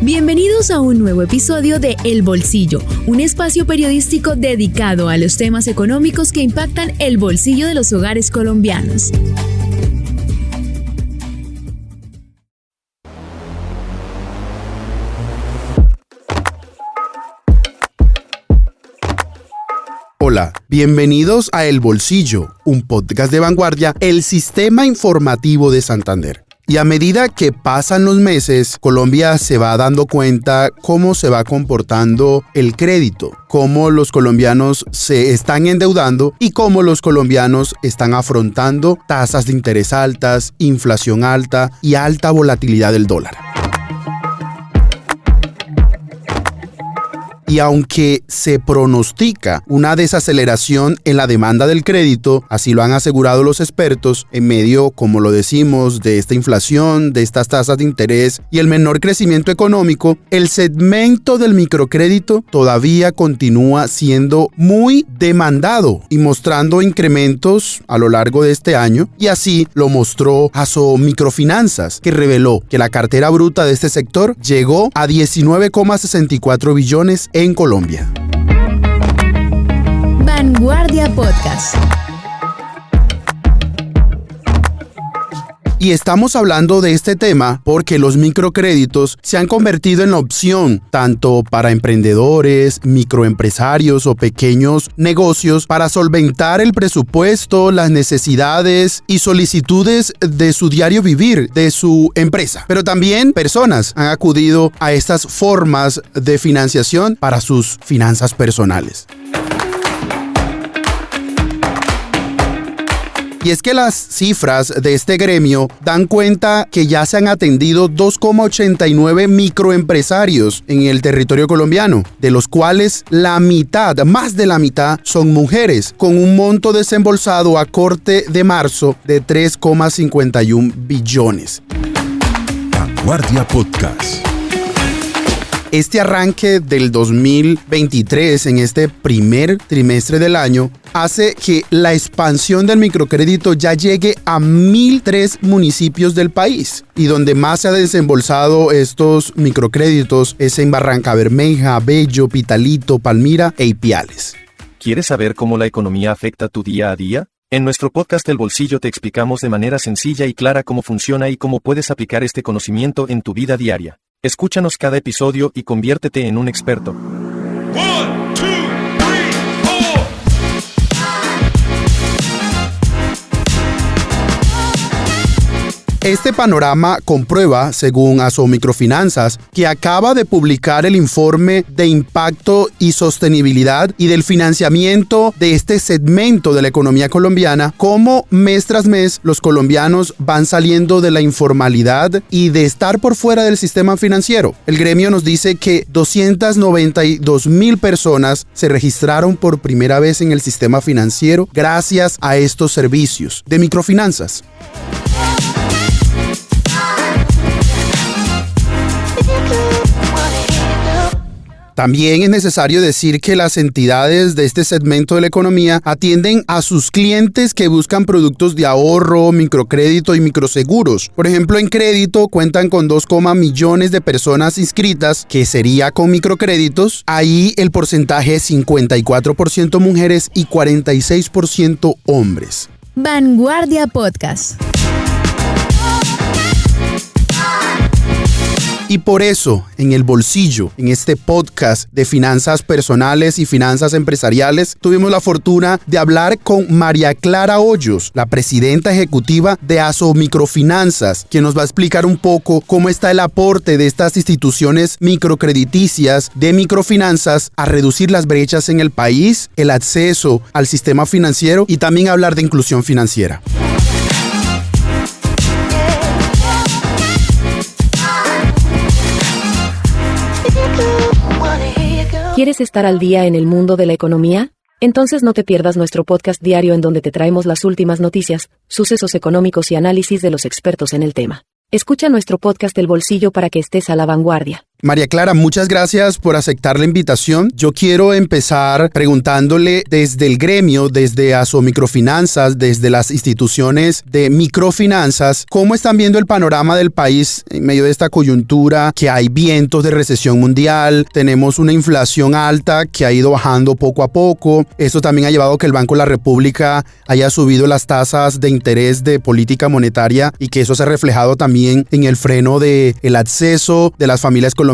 Bienvenidos a un nuevo episodio de El Bolsillo, un espacio periodístico dedicado a los temas económicos que impactan el bolsillo de los hogares colombianos. Hola, bienvenidos a El Bolsillo, un podcast de Vanguardia, el sistema informativo de Santander. Y a medida que pasan los meses, Colombia se va dando cuenta cómo se va comportando el crédito, cómo los colombianos se están endeudando y cómo los colombianos están afrontando tasas de interés altas, inflación alta y alta volatilidad del dólar. Y aunque se pronostica una desaceleración en la demanda del crédito, así lo han asegurado los expertos, en medio, como lo decimos, de esta inflación, de estas tasas de interés y el menor crecimiento económico, el segmento del microcrédito todavía continúa siendo muy demandado y mostrando incrementos a lo largo de este año. Y así lo mostró Asomicrofinanzas, que reveló que la cartera bruta de este sector llegó a 19,64 billones en Colombia. Vanguardia Podcast. Y estamos hablando de este tema porque los microcréditos se han convertido en la opción tanto para emprendedores, microempresarios o pequeños negocios para solventar el presupuesto, las necesidades y solicitudes de su diario vivir, de su empresa. Pero también personas han acudido a estas formas de financiación para sus finanzas personales. Y es que las cifras de este gremio dan cuenta que ya se han atendido 2,89 microempresarios en el territorio colombiano, de los cuales la mitad, más de la mitad, son mujeres, con un monto desembolsado a corte de marzo de 3,51 billones. Vanguardia Podcast. Este arranque del 2023, en este primer trimestre del año, hace que la expansión del microcrédito ya llegue a 1.003 municipios del país. Y donde más se ha desembolsado estos microcréditos es en Barrancabermeja, Bello, Pitalito, Palmira e Ipiales. ¿Quieres saber cómo la economía afecta tu día a día? En nuestro podcast El Bolsillo te explicamos de manera sencilla y clara cómo funciona y cómo puedes aplicar este conocimiento en tu vida diaria. Escúchanos cada episodio y conviértete en un experto. 1, 2, 3, 4. Este panorama comprueba, según Asomicrofinanzas, que acaba de publicar el informe de impacto y sostenibilidad y del financiamiento de este segmento de la economía colombiana, cómo mes tras mes los colombianos van saliendo de la informalidad y de estar por fuera del sistema financiero. El gremio nos dice que 292,000 personas se registraron por primera vez en el sistema financiero gracias a estos servicios de microfinanzas. También es necesario decir que las entidades de este segmento de la economía atienden a sus clientes que buscan productos de ahorro, microcrédito y microseguros. Por ejemplo, en crédito cuentan con 2, millones de personas inscritas, que sería con microcréditos. Ahí el porcentaje es 54% mujeres y 46% hombres. Vanguardia Podcast. Y por eso, en El Bolsillo, en este podcast de finanzas personales y finanzas empresariales, tuvimos la fortuna de hablar con María Clara Hoyos, la presidenta ejecutiva de Asomicrofinanzas, quien nos va a explicar un poco cómo está el aporte de estas instituciones microcrediticias de microfinanzas a reducir las brechas en el país, el acceso al sistema financiero y también hablar de inclusión financiera. ¿Quieres estar al día en el mundo de la economía? Entonces no te pierdas nuestro podcast diario en donde te traemos las últimas noticias, sucesos económicos y análisis de los expertos en el tema. Escucha nuestro podcast El Bolsillo para que estés a la vanguardia. María Clara, muchas gracias por aceptar la invitación. Yo quiero empezar preguntándole desde el gremio, desde Asomicrofinanzas, desde las instituciones de microfinanzas, ¿cómo están viendo el panorama del país en medio de esta coyuntura, que hay vientos de recesión mundial, tenemos una inflación alta que ha ido bajando poco a poco? Esto también ha llevado a que el Banco de la República haya subido las tasas de interés de política monetaria y que eso se ha reflejado también en el freno del acceso de las familias colombianas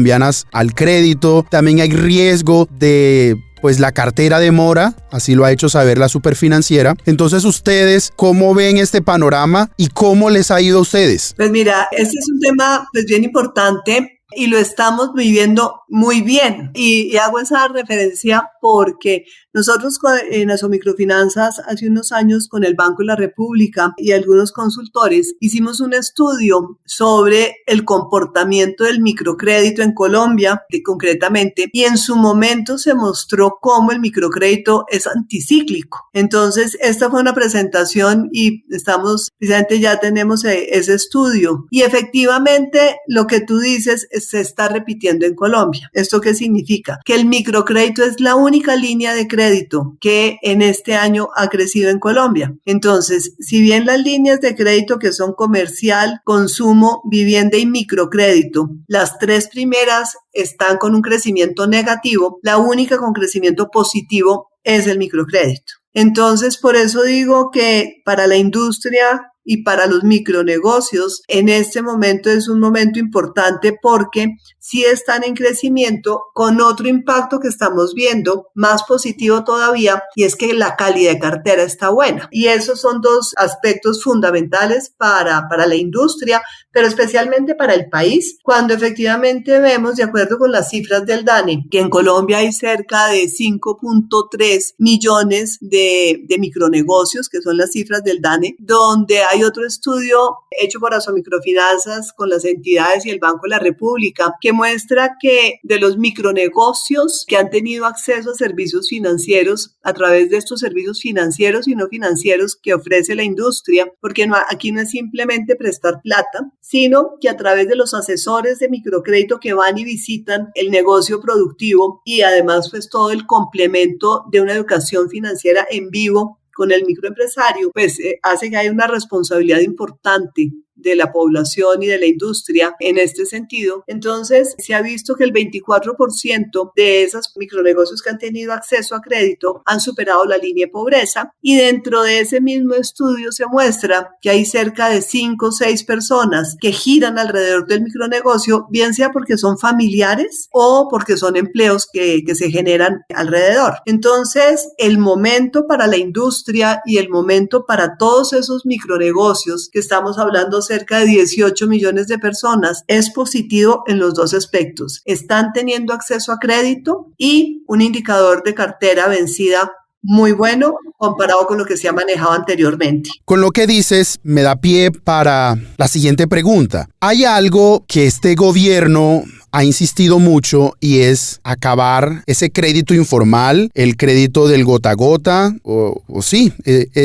al crédito. También hay riesgo de la cartera de mora, así lo ha hecho saber la Superfinanciera. Entonces, ustedes, ¿cómo ven este panorama y cómo les ha ido a ustedes? Pues mira, este es un tema bien importante y lo estamos viviendo muy bien. Y hago esa referencia porque nosotros en Asomicrofinanzas hace unos años con el Banco de la República y algunos consultores hicimos un estudio sobre el comportamiento del microcrédito en Colombia, concretamente, y en su momento se mostró cómo el microcrédito es anticíclico. Entonces, esta fue una presentación y precisamente ya tenemos ese estudio. Y efectivamente, lo que tú dices se está repitiendo en Colombia. ¿Esto qué significa? Que el microcrédito es la única línea de crédito que en este año ha crecido en Colombia. Entonces, si bien las líneas de crédito que son comercial, consumo, vivienda y microcrédito, las tres primeras están con un crecimiento negativo, la única con crecimiento positivo es el microcrédito. Entonces, por eso digo que para la industria y para los micronegocios, en este momento es un momento importante porque sí están en crecimiento con otro impacto que estamos viendo, más positivo todavía, y es que la calidad de cartera está buena. Y esos son dos aspectos fundamentales para la industria, pero especialmente para el país, cuando efectivamente vemos, de acuerdo con las cifras del DANE, que en Colombia hay cerca de 5.3 millones de micronegocios, que son las cifras del DANE, donde hay otro estudio hecho por Asomicrofinanzas con las entidades y el Banco de la República que muestra que de los micronegocios que han tenido acceso a servicios financieros a través de estos servicios financieros y no financieros que ofrece la industria, porque aquí no es simplemente prestar plata, sino que a través de los asesores de microcrédito que van y visitan el negocio productivo y además pues todo el complemento de una educación financiera en vivo con el microempresario, pues hace que haya una responsabilidad importante de la población y de la industria en este sentido. Entonces, se ha visto que el 24% de esos micronegocios que han tenido acceso a crédito han superado la línea de pobreza, y dentro de ese mismo estudio se muestra que hay cerca de 5 o 6 personas que giran alrededor del micronegocio, bien sea porque son familiares o porque son empleos que se generan alrededor. Entonces, el momento para la industria y el momento para todos esos micronegocios, que estamos hablando cerca de 18 millones de personas, es positivo en los dos aspectos. Están teniendo acceso a crédito y un indicador de cartera vencida muy bueno comparado con lo que se ha manejado anteriormente. Con lo que dices, me da pie para la siguiente pregunta. ¿Hay algo que este gobierno ha insistido mucho y es acabar ese crédito informal, el crédito del gota a gota,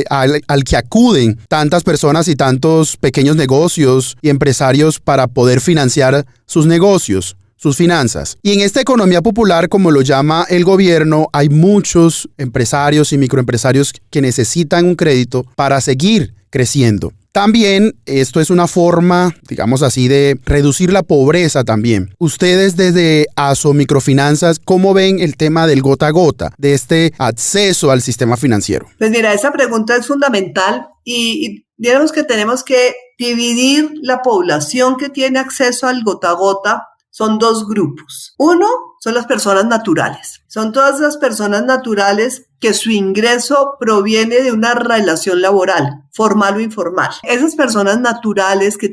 al que acuden tantas personas y tantos pequeños negocios y empresarios para poder financiar sus negocios, sus finanzas? Y en esta economía popular, como lo llama el gobierno, hay muchos empresarios y microempresarios que necesitan un crédito para seguir creciendo. También esto es una forma, digamos así, de reducir la pobreza también. Ustedes desde Asomicrofinanzas, ¿cómo ven el tema del gota a gota, de este acceso al sistema financiero? Pues mira, esa pregunta es fundamental y digamos que tenemos que dividir la población que tiene acceso al gota a gota. Son dos grupos. Uno son las personas naturales. Son todas las personas naturales que su ingreso proviene de una relación laboral, formal o informal. Esas personas naturales que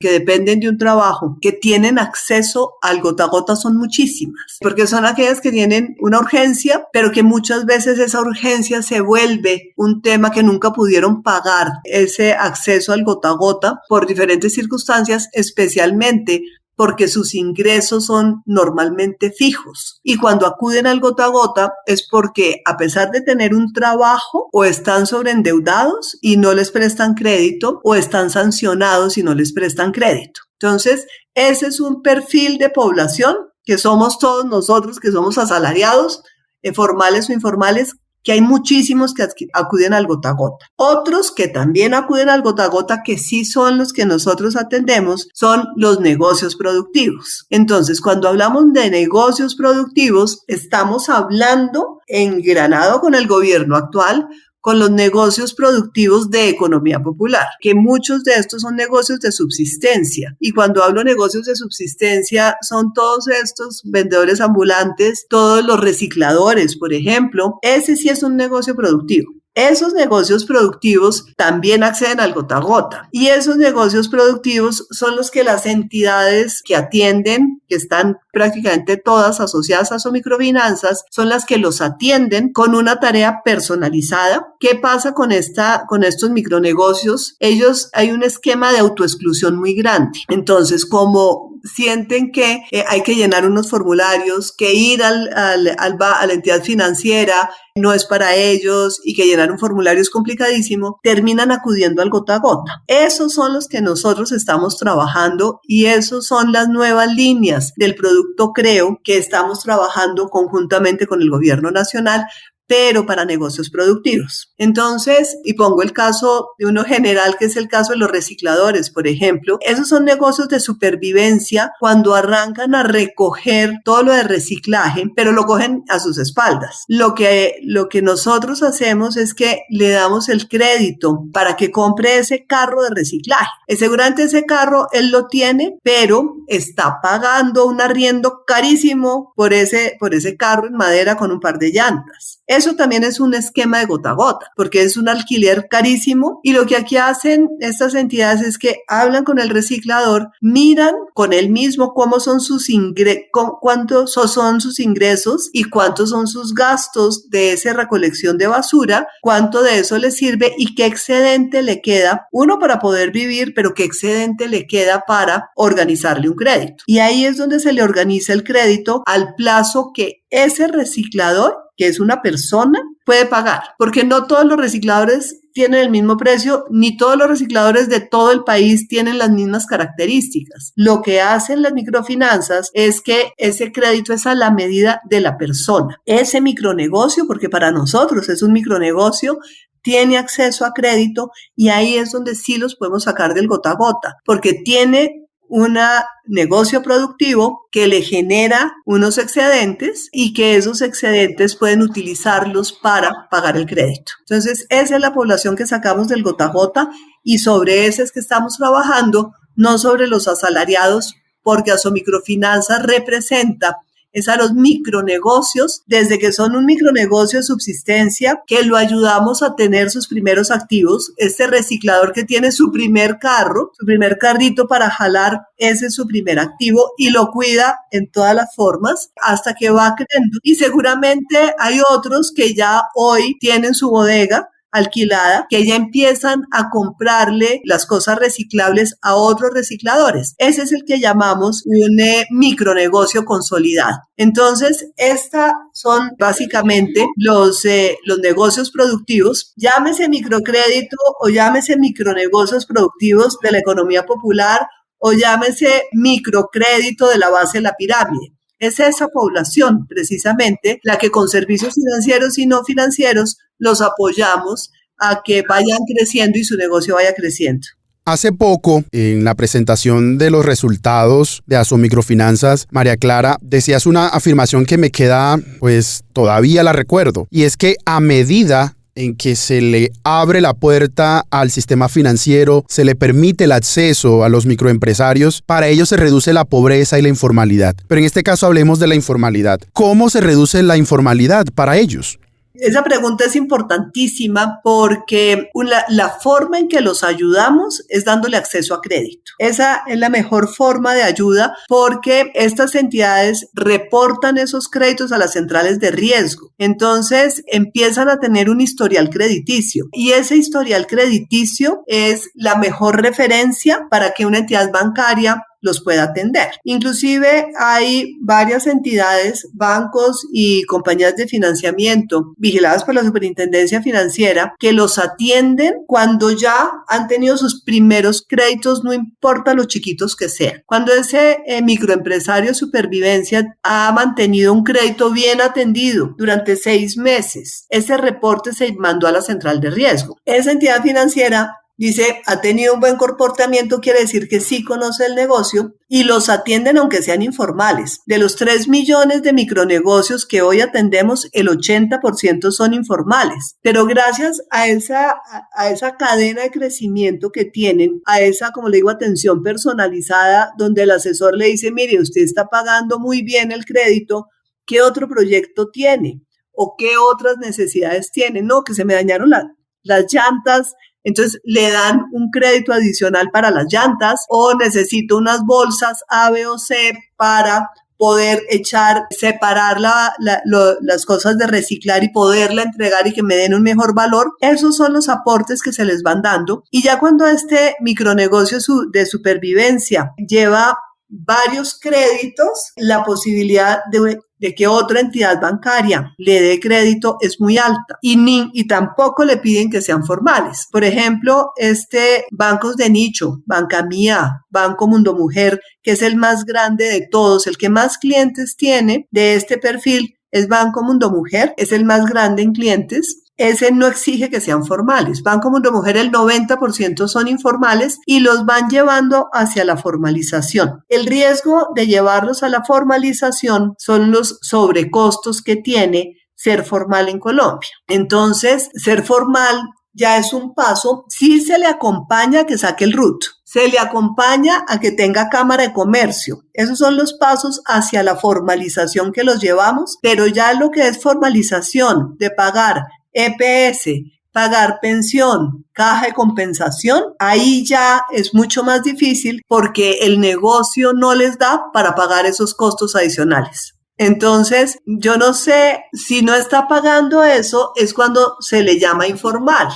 dependen de un trabajo, que tienen acceso al gota a gota, son muchísimas, porque son aquellas que tienen una urgencia, pero que muchas veces esa urgencia se vuelve un tema que nunca pudieron pagar ese acceso al gota a gota por diferentes circunstancias, especialmente porque sus ingresos son normalmente fijos. Y cuando acuden al gota a gota es porque a pesar de tener un trabajo o están sobreendeudados y no les prestan crédito o están sancionados y no les prestan crédito. Entonces, ese es un perfil de población que somos todos nosotros, que somos asalariados, formales o informales, que hay muchísimos que acuden al gota a gota. Otros que también acuden al gota a gota, que sí son los que nosotros atendemos, son los negocios productivos. Entonces, cuando hablamos de negocios productivos, estamos hablando engranado con el gobierno actual, con los negocios productivos de economía popular, que muchos de estos son negocios de subsistencia. Y cuando hablo negocios de subsistencia, son todos estos vendedores ambulantes, todos los recicladores, por ejemplo. Ese sí es un negocio productivo. Esos negocios productivos también acceden al gota a gota, y esos negocios productivos son los que las entidades que atienden, que están prácticamente todas asociadas a Somicrofinanzas, son las que los atienden con una tarea personalizada. ¿Qué pasa con estos micronegocios? Hay un esquema de autoexclusión muy grande. Entonces, como sienten que hay que llenar unos formularios, que ir a la entidad financiera no es para ellos y que llenar un formulario es complicadísimo, terminan acudiendo al gota a gota. Esos son los que nosotros estamos trabajando y esos son las nuevas líneas del producto Creo que estamos trabajando conjuntamente con el gobierno nacional, pero para negocios productivos. Entonces, y pongo el caso de uno general, que es el caso de los recicladores, por ejemplo. Esos son negocios de supervivencia cuando arrancan a recoger todo lo de reciclaje, pero lo cogen a sus espaldas. Lo que nosotros hacemos es que le damos el crédito para que compre ese carro de reciclaje. Seguramente ese carro él lo tiene, pero está pagando un arriendo carísimo por ese carro en madera con un par de llantas. Eso también es un esquema de gota a gota, porque es un alquiler carísimo, y lo que aquí hacen estas entidades es que hablan con el reciclador, miran con él mismo cómo son cuántos son sus ingresos y cuántos son sus gastos de esa recolección de basura, cuánto de eso le sirve y qué excedente le queda, uno para poder vivir, pero qué excedente le queda para organizarle un crédito. Y ahí es donde se le organiza el crédito al plazo que ese reciclador, que es una persona, puede pagar, porque no todos los recicladores tienen el mismo precio, ni todos los recicladores de todo el país tienen las mismas características. Lo que hacen las microfinanzas es que ese crédito es a la medida de la persona. Ese micronegocio, porque para nosotros es un micronegocio, tiene acceso a crédito, y ahí es donde sí los podemos sacar del gota a gota, porque tiene un negocio productivo que le genera unos excedentes y que esos excedentes pueden utilizarlos para pagar el crédito. Entonces, esa es la población que sacamos del gota a gota, y sobre ese es que estamos trabajando, no sobre los asalariados, porque Asomicrofinanzas representa es a los micronegocios, desde que son un micronegocio de subsistencia, que lo ayudamos a tener sus primeros activos. Este reciclador que tiene su primer carro, su primer carrito para jalar, ese es su primer activo, y lo cuida en todas las formas hasta que va creciendo. Y seguramente hay otros que ya hoy tienen su bodega alquilada, que ya empiezan a comprarle las cosas reciclables a otros recicladores. Ese es el que llamamos un micronegocio consolidado. Entonces, estas son básicamente los negocios productivos, llámese microcrédito o llámese micronegocios productivos de la economía popular o llámese microcrédito de la base de la pirámide. Es esa población, precisamente, la que con servicios financieros y no financieros los apoyamos a que vayan creciendo y su negocio vaya creciendo. Hace poco, en la presentación de los resultados de Asomicrofinanzas, María Clara, decías una afirmación que me queda, pues todavía la recuerdo, y es que a medida en que se le abre la puerta al sistema financiero, se le permite el acceso a los microempresarios, para ellos se reduce la pobreza y la informalidad. Pero en este caso hablemos de la informalidad. ¿Cómo se reduce la informalidad para ellos? Esa pregunta es importantísima porque la forma en que los ayudamos es dándole acceso a crédito. Esa es la mejor forma de ayuda porque estas entidades reportan esos créditos a las centrales de riesgo. Entonces empiezan a tener un historial crediticio y ese historial crediticio es la mejor referencia para que una entidad bancaria los pueda atender. Inclusive hay varias entidades, bancos y compañías de financiamiento vigiladas por la Superintendencia Financiera que los atienden cuando ya han tenido sus primeros créditos, no importa lo chiquitos que sean. Cuando ese microempresario supervivencia ha mantenido un crédito bien atendido durante 6 meses, ese reporte se mandó a la central de riesgo. Esa entidad financiera dice, ha tenido un buen comportamiento, quiere decir que sí conoce el negocio y los atienden aunque sean informales. De los 3 millones de micronegocios que hoy atendemos, el 80% son informales. Pero gracias a esa cadena de crecimiento que tienen, a esa, como le digo, atención personalizada, donde el asesor le dice, mire, usted está pagando muy bien el crédito, ¿qué otro proyecto tiene? ¿O qué otras necesidades tiene? No, que se me dañaron las llantas. Entonces le dan un crédito adicional para las llantas o necesito unas bolsas A, B o C para poder separar las cosas de reciclar y poderla entregar y que me den un mejor valor. Esos son los aportes que se les van dando. Y ya cuando este micronegocio de supervivencia lleva varios créditos, la posibilidad de que otra entidad bancaria le dé crédito es muy alta y tampoco le piden que sean formales. Por ejemplo, bancos de nicho, Banca Mía, Banco Mundo Mujer, que es el más grande de todos, el que más clientes tiene de este perfil es Banco Mundo Mujer, es el más grande en clientes. Ese no exige que sean formales. Banco Mundo Mujer, el 90% son informales y los van llevando hacia la formalización. El riesgo de llevarlos a la formalización son los sobrecostos que tiene ser formal en Colombia. Entonces, ser formal ya es un paso. Sí se le acompaña a que saque el RUT. Se le acompaña a que tenga cámara de comercio. Esos son los pasos hacia la formalización que los llevamos, pero ya lo que es formalización de pagar EPS, pagar pensión, caja de compensación, ahí ya es mucho más difícil porque el negocio no les da para pagar esos costos adicionales. Entonces, yo no sé si no está pagando eso, es cuando se le llama informal.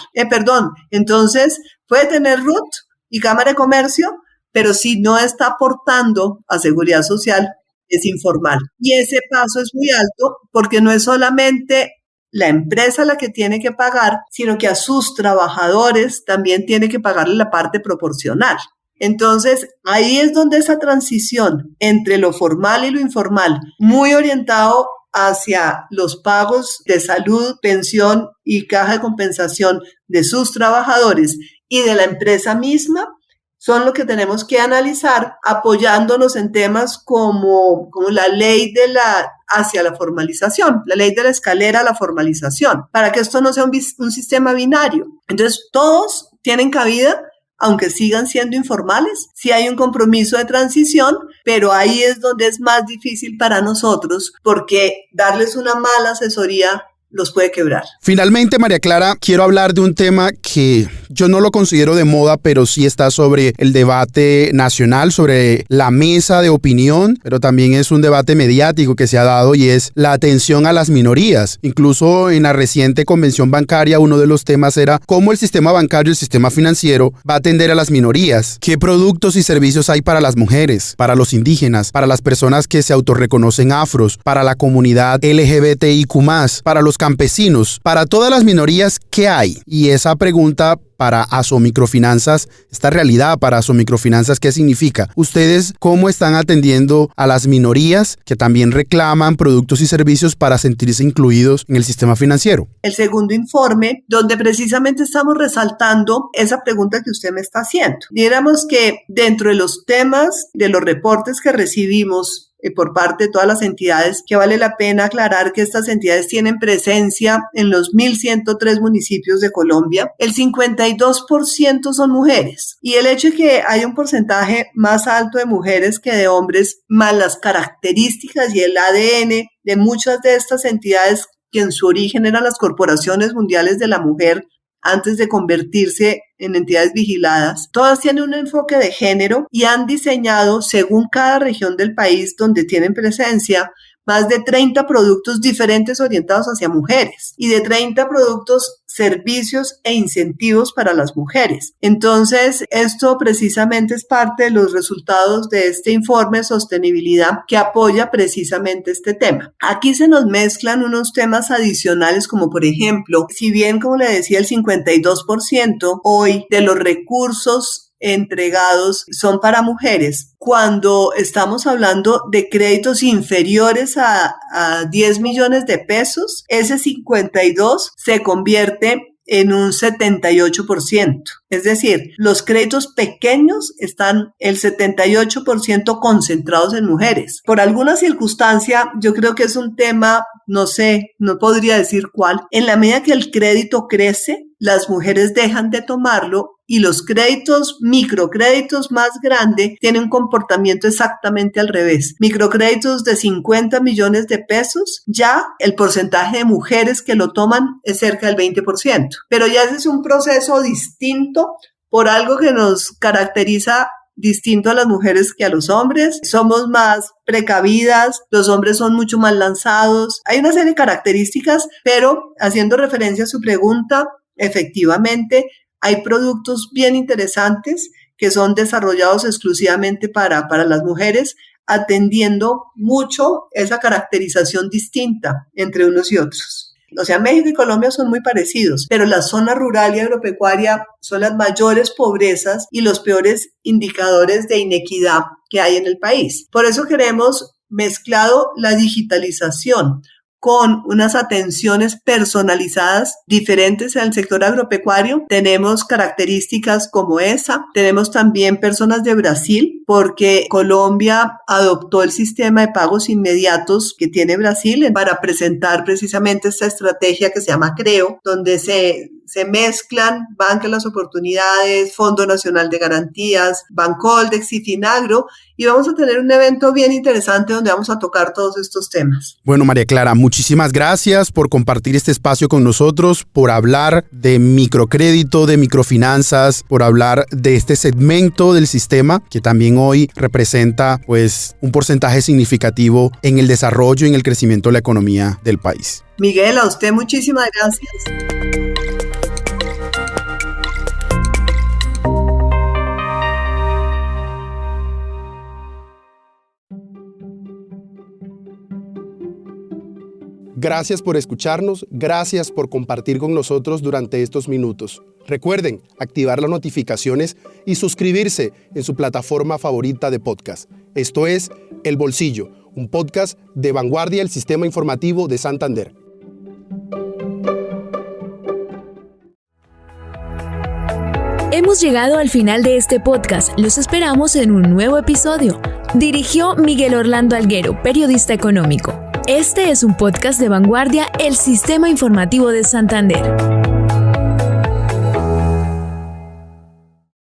Entonces puede tener RUT y Cámara de Comercio, pero si no está aportando a Seguridad Social, es informal. Y ese paso es muy alto porque no es solamente la empresa la que tiene que pagar, sino que a sus trabajadores también tiene que pagarle la parte proporcional. Entonces, ahí es donde esa transición entre lo formal y lo informal, muy orientado hacia los pagos de salud, pensión y caja de compensación de sus trabajadores y de la empresa misma, son lo que tenemos que analizar apoyándonos en temas como la ley hacia la formalización, la ley de la escalera a la formalización, para que esto no sea un sistema binario. Entonces, todos tienen cabida, aunque sigan siendo informales. Sí hay un compromiso de transición, pero ahí es donde es más difícil para nosotros, porque darles una mala asesoría los puede quebrar. Finalmente, María Clara, quiero hablar de un tema que yo no lo considero de moda, pero sí está sobre el debate nacional, sobre la mesa de opinión, pero también es un debate mediático que se ha dado y es la atención a las minorías. Incluso en la reciente convención bancaria, uno de los temas era cómo el sistema bancario, el sistema financiero, va a atender a las minorías. ¿Qué productos y servicios hay para las mujeres, para los indígenas, para las personas que se autorreconocen afros, para la comunidad LGBTIQ+, para los campesinos, para todas las minorías, ¿qué hay? Y esa pregunta para Asomicrofinanzas, esta realidad para Asomicrofinanzas, ¿qué significa? ¿Ustedes cómo están atendiendo a las minorías que también reclaman productos y servicios para sentirse incluidos en el sistema financiero? El segundo informe, donde precisamente estamos resaltando esa pregunta que usted me está haciendo. Diéramos que dentro de los temas de los reportes que recibimos por parte de todas las entidades, que vale la pena aclarar que estas entidades tienen presencia en los 1.103 municipios de Colombia. El 52% son mujeres y el hecho de que haya un porcentaje más alto de mujeres que de hombres, más las características y el ADN de muchas de estas entidades que en su origen eran las corporaciones mundiales de la mujer, antes de convertirse en entidades vigiladas, todas tienen un enfoque de género y han diseñado, según cada región del país donde tienen presencia, más de 30 productos diferentes orientados hacia mujeres y de 30 productos, servicios e incentivos para las mujeres. Entonces, esto precisamente es parte de los resultados de este informe de sostenibilidad que apoya precisamente este tema. Aquí se nos mezclan unos temas adicionales como, por ejemplo, si bien, como le decía, el 52% hoy de los recursos entregados son para mujeres, cuando estamos hablando de créditos inferiores a 10 millones de pesos, ese 52 se convierte en un 78%. Es decir, los créditos pequeños están el 78% concentrados en mujeres. Por alguna circunstancia, yo creo que es un tema, no sé, no podría decir cuál. En la medida que el crédito crece, las mujeres dejan de tomarlo y los créditos, microcréditos más grandes, tienen un comportamiento exactamente al revés. Microcréditos de 50 millones de pesos, ya el porcentaje de mujeres que lo toman es cerca del 20%. Pero ya ese es un proceso distinto por algo que nos caracteriza distinto a las mujeres que a los hombres. Somos más precavidas, los hombres son mucho más lanzados. Hay una serie de características, pero haciendo referencia a su pregunta, efectivamente, hay productos bien interesantes que son desarrollados exclusivamente para las mujeres, atendiendo mucho esa caracterización distinta entre unos y otros. O sea, México y Colombia son muy parecidos, pero la zona rural y agropecuaria son las mayores pobrezas y los peores indicadores de inequidad que hay en el país. Por eso queremos mezclado la digitalización con unas atenciones personalizadas diferentes en el sector agropecuario. Tenemos características como esa. Tenemos también personas de Brasil, porque Colombia adoptó el sistema de pagos inmediatos que tiene Brasil para presentar precisamente esta estrategia que se llama CREO, donde se mezclan Banco de las Oportunidades, Fondo Nacional de Garantías, Bancoldex y Finagro, y vamos a tener un evento bien interesante donde vamos a tocar todos estos temas. Bueno, María Clara, muchísimas gracias por compartir este espacio con nosotros, por hablar de microcrédito, de microfinanzas, por hablar de este segmento del sistema que también hoy representa pues un porcentaje significativo en el desarrollo y en el crecimiento de la economía del país. Miguel, a usted muchísimas gracias. Gracias por escucharnos, gracias por compartir con nosotros durante estos minutos. Recuerden activar las notificaciones y suscribirse en su plataforma favorita de podcast. Esto es El Bolsillo, un podcast de Vanguardia del Sistema Informativo de Santander. Hemos llegado al final de este podcast. Los esperamos en un nuevo episodio. Dirigió Miguel Orlando Alguero, periodista económico. Este es un podcast de Vanguardia, el Sistema Informativo de Santander.